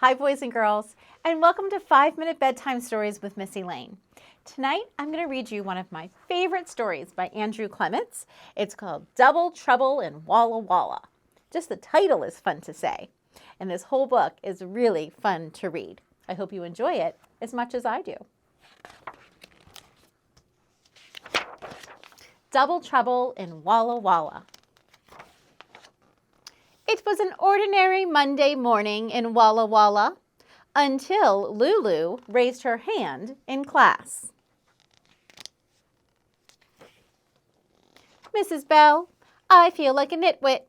Hi, boys and girls, and welcome to 5-Minute Bedtime Stories with Miss Elaine. Tonight, I'm going to read you one of my favorite stories by Andrew Clements. It's called Double Trouble in Walla Walla. Just the title is fun to say, and this whole book is really fun to read. I hope you enjoy it as much as I do. Double Trouble in Walla Walla. It was an ordinary Monday morning in Walla Walla until Lulu raised her hand in class. Mrs. Bell, I feel like a nitwit.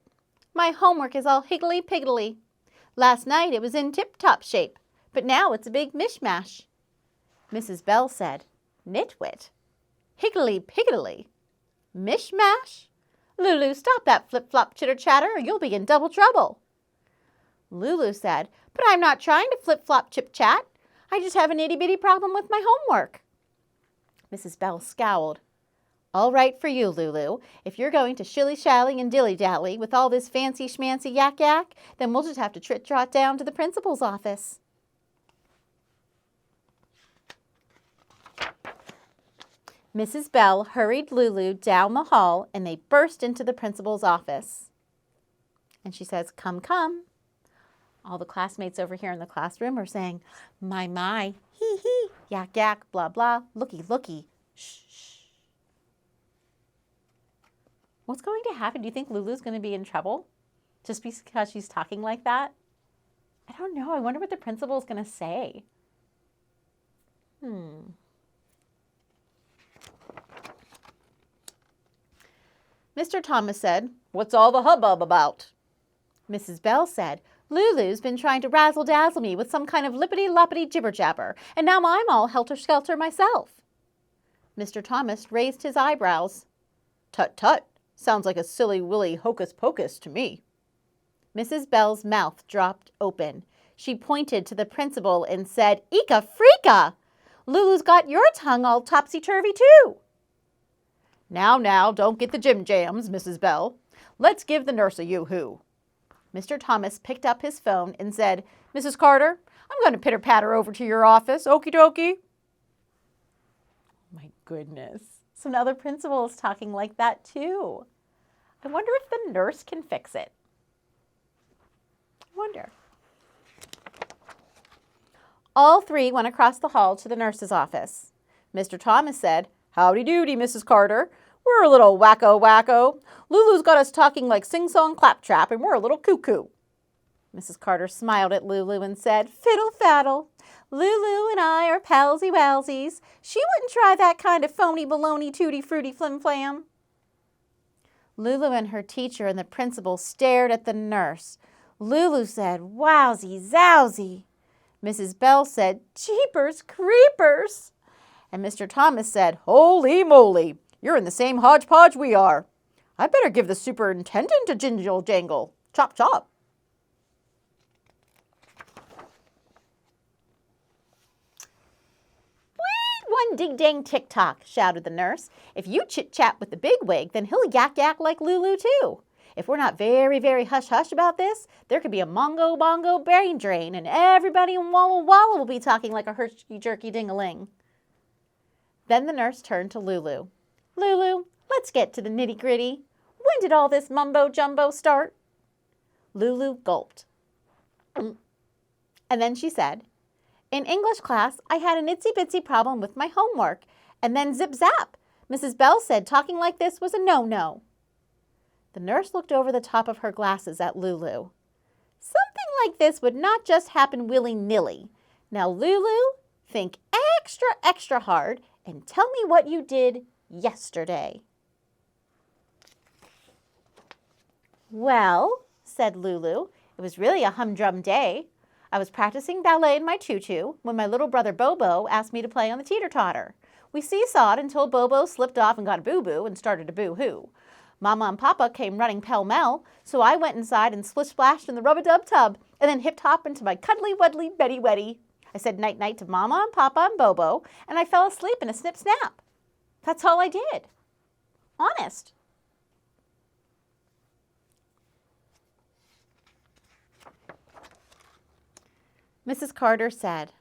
My homework is all higgledy-piggledy. Last night it was in tip-top shape, but now it's a big mishmash. Mrs. Bell said, Nitwit? Higgledy-piggledy? Mishmash? Lulu, stop that flip-flop chitter-chatter or you'll be in double trouble. Lulu said, but I'm not trying to flip-flop chip-chat. I just have an itty-bitty problem with my homework. Mrs. Bell scowled. All right for you, Lulu. If you're going to shilly-shally and dilly-dally with all this fancy-schmancy yak-yak, then we'll just have to trot down to the principal's office. Mrs. Bell hurried Lulu down the hall and they burst into the principal's office. And she says, come, come. All the classmates over here in the classroom are saying, my, hee, yak, yak, blah, blah, looky, looky, shh, shh. What's going to happen? Do you think Lulu's going to be in trouble just because she's talking like that? I don't know. I wonder what the principal is going to say. Mr. Thomas said, what's all the hubbub about? Mrs. Bell said, Lulu's been trying to razzle-dazzle me with some kind of lippity-loppity jibber-jabber, and now I'm all helter-skelter myself. Mr. Thomas raised his eyebrows. Tut-tut, sounds like a silly-willy hocus-pocus to me. Mrs. Bell's mouth dropped open. She pointed to the principal and said, Eka-freaka! Lulu's got your tongue all topsy-turvy too. Now, don't get the jim-jams, Mrs. Bell. Let's give the nurse a yoo-hoo. Mr. Thomas picked up his phone and said, Mrs. Carter, I'm going to pitter-patter over to your office, okie dokie. My goodness. So now the principal is talking like that too. I wonder if the nurse can fix it. I wonder. All three went across the hall to the nurse's office. Mr. Thomas said, howdy doody, Mrs. Carter. We're a little wacko-wacko. Lulu's got us talking like sing-song claptrap, and we're a little cuckoo. Mrs. Carter smiled at Lulu and said, fiddle-faddle. Lulu and I are palsy-walsies. She wouldn't try that kind of phony baloney tooty-fruity flim-flam. Lulu and her teacher and the principal stared at the nurse. Lulu said, wowsy-zowsy. Mrs. Bell said, jeepers creepers. And Mr. Thomas said, holy moly, you're in the same hodgepodge we are. I'd better give the superintendent a jingle-jangle. Chop, chop. Wait, one dig-dang tick-tock, shouted the nurse. If you chit-chat with the bigwig, then he'll yak-yak like Lulu too. If we're not very, very hush-hush about this, there could be a mongo-bongo brain drain, and everybody in Walla Walla will be talking like a hershey-jerky ding-a-ling. Then the nurse turned to Lulu. Lulu, let's get to the nitty-gritty. When did all this mumbo-jumbo start? Lulu gulped. And then she said, in English class, I had an itsy-bitsy problem with my homework. And then zip-zap. Mrs. Bell said talking like this was a no-no. The nurse looked over the top of her glasses at Lulu. Something like this would not just happen willy-nilly. Now, Lulu, think extra, extra hard and tell me what you did yesterday. Well, said Lulu, it was really a humdrum day. I was practicing ballet in my tutu when my little brother Bobo asked me to play on the teeter-totter. We seesawed until Bobo slipped off and got a boo-boo and started to boo-hoo. Mama and Papa came running pell-mell, so I went inside and splish-splashed in the rub-a-dub tub and then hip-hopped into my cuddly-wuddly Betty-Weddy. I said night-night to Mama and Papa and Bobo, and I fell asleep in a snip-snap. That's all I did. Honest. Mrs. Carter said,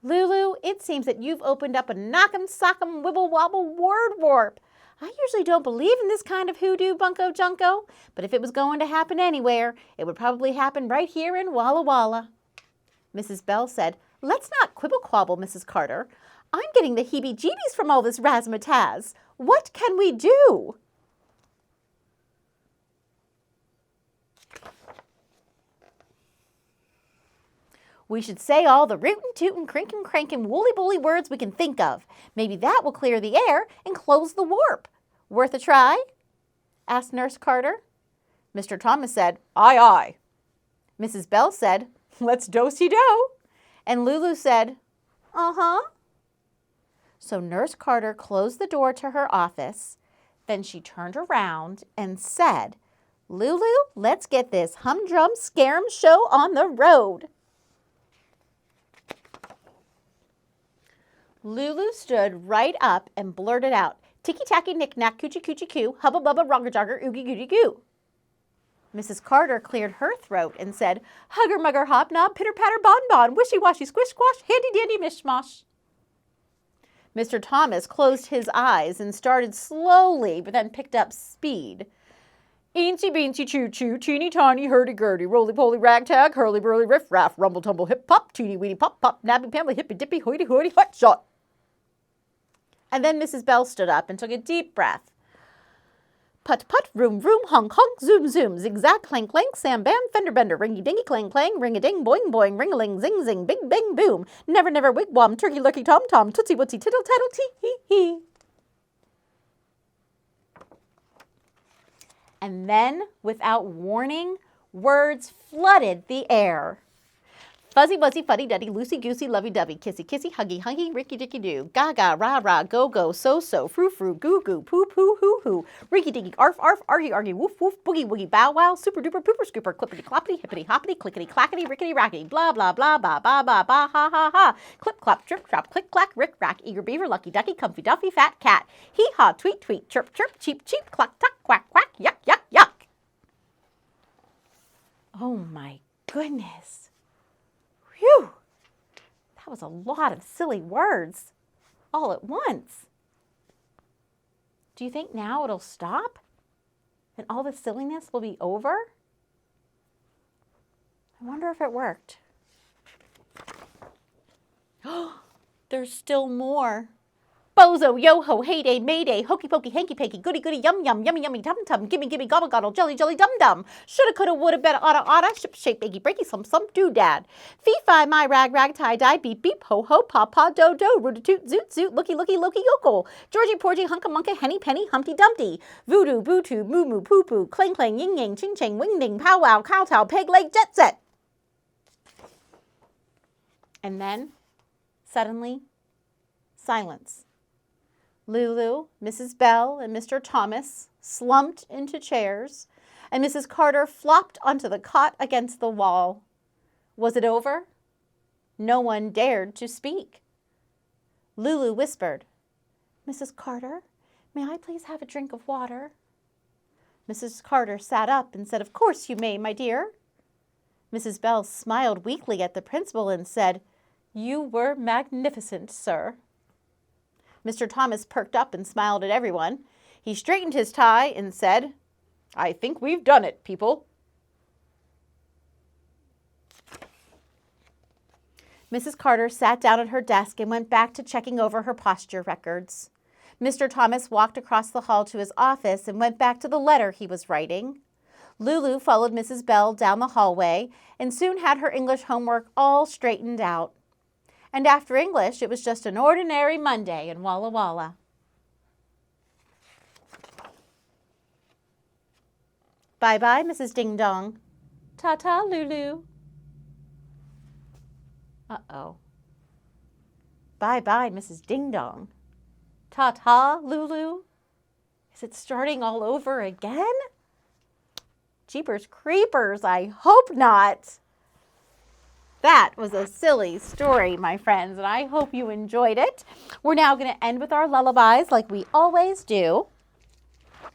Lulu, it seems that you've opened up a knock'em sock'em wibble wobble word warp. I usually don't believe in this kind of hoodoo bunko junko, but if it was going to happen anywhere, it would probably happen right here in Walla Walla. Mrs. Bell said, Let's not quibble quabble, Mrs. Carter. I'm getting the heebie-jeebies from all this razzmatazz. What can we do? We should say all the rootin', tootin', crinkin', crankin', woolly-bully words we can think of. Maybe that will clear the air and close the warp. Worth a try? Asked Nurse Carter. Mr. Thomas said, Aye, aye. Mrs. Bell said, Let's do-si-do. And Lulu said, Uh-huh. So Nurse Carter closed the door to her office. Then she turned around and said, Lulu, let's get this humdrum scarum show on the road. Lulu stood right up and blurted out, Ticky-tacky, knick-knack, coochie-coochie-coo, hubba-bubba, rogger-jogger, oogie-googie-goo. Mrs. Carter cleared her throat and said, Hugger-mugger, hobnob, pitter-patter, bon-bon, wishy-washy, squish-squash, handy-dandy, mish-mosh. Mr. Thomas closed his eyes and started slowly, but then picked up speed. Eensy-beensy, choo-choo, teeny-tiny, hurdy-gurdy, roly-poly, ragtag, hurly-burly, riff-raff, rumble-tumble, hip-pop, teeny-weeny, pop-pop, nabby-pamby, hippy-dippy, hoity-hoity, hot-shot. And then Mrs. Bell stood up and took a deep breath. Put-put, vroom-vroom, honk-honk, zoom-zoom, zigzag, clank-clank, sam-bam, fender-bender, ringy-dingy, clang-clang, ring-a-ding, boing-boing, ring-a-ling, zing-zing, bing-bang-boom, never-never, wigwam, turkey-lurkey, tom-tom, tootsie-wootsie, tittle-tattle, tee-hee-hee. And then, without warning, words flooded the air. Fuzzy-wuzzy, fuddy-duddy, loosey-goosey, lovey-dovey, kissy-kissy, huggy-huggy, ricky-dicky-doo, gaga, rah-rah, go-go, so-so, frou-frou, goo-goo, poo-poo, hoo-hoo, rinky-dinky, arf-arf, argy-argy, woof-woof, boogie-woogie, bow-wow, super-duper, pooper-scooper, clippity-cloppity, hippity-hoppity, clickety-clackety, rickety-rackety, blah-blah-blah, ba-ba-ba-ba, ha-ha-ha, clip-clop, drip-drop, click-clack, rick-rack, eager-beaver, lucky-ducky, comfy-duffy, fat cat, hee-haw, tweet-tweet, chirp-chirp, cheep-cheep, cluck-tuck, quack-quack, yuck-yuck-yuck. Oh, my goodness. Phew, that was a lot of silly words all at once. Do you think now it'll stop and all the silliness will be over? I wonder if it worked. There's still more. Bozo, yo-ho, heyday, mayday, hokey-pokey, hanky-panky, goody-goody, yum-yum, yummy-yummy, tum-tum, gimme-gimme, gobble-gobble, jelly-jelly, dum-dum, shoulda, coulda, woulda, better, oughta, ship-shape, achy-breaky, slump-slump, doodad, fee-fi, my rag-rag, tie-dye, beep-beep, ho-ho, paw-paw, do-do, root-a-toot, zoot-zoot, looky-looky, loki-yoko, Georgie-porgy, hunka-munka, henny-penny, humpty-dumpty, voodoo, boo-too, moo-moo, poo-poo, clang-clang, ying-yang, ching-chang, wing-ding, pow-wow, cow-tow, peg-leg, jet-set. And then, suddenly, silence. Lulu, Mrs. Bell, and Mr. Thomas slumped into chairs, and Mrs. Carter flopped onto the cot against the wall. Was it over? No one dared to speak. Lulu whispered, Mrs. Carter, may I please have a drink of water? Mrs. Carter sat up and said, Of course you may, my dear. Mrs. Bell smiled weakly at the principal and said, You were magnificent, sir. Mr. Thomas perked up and smiled at everyone. He straightened his tie and said, I think we've done it, people. Mrs. Carter sat down at her desk and went back to checking over her posture records. Mr. Thomas walked across the hall to his office and went back to the letter he was writing. Lulu followed Mrs. Bell down the hallway and soon had her English homework all straightened out. And after English, it was just an ordinary Monday in Walla Walla. Bye-bye, Mrs. Ding Dong. Ta-ta, Lulu. Uh-oh. Bye-bye, Mrs. Ding Dong. Ta-ta, Lulu. Is it starting all over again? Jeepers creepers, I hope not. That was a silly story, my friends, and I hope you enjoyed it. We're now going to end with our lullabies like we always do.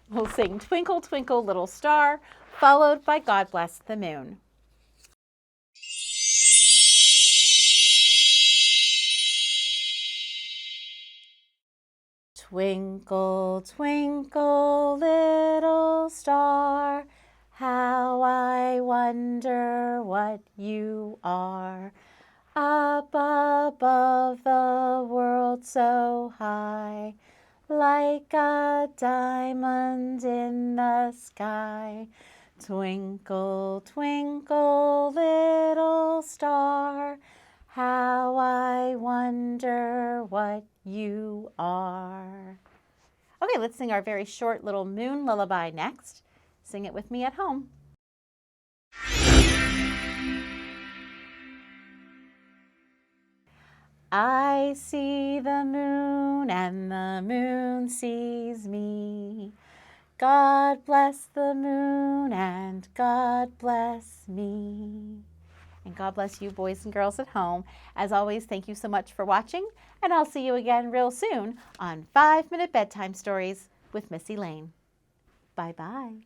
We'll sing Twinkle, Twinkle, Little Star, followed by God Bless the Moon. Twinkle, twinkle, little star, how I wonder what you are. Up above the world so high, like a diamond in the sky. Twinkle, twinkle, little star, how I wonder what you are. Okay, let's sing our very short little moon lullaby next. Sing it with me at home. I see the moon and the moon sees me. God bless the moon and God bless me. And God bless you boys and girls at home. As always, thank you so much for watching, and I'll see you again real soon on 5-Minute Bedtime Stories with Missy Lane. Bye-bye.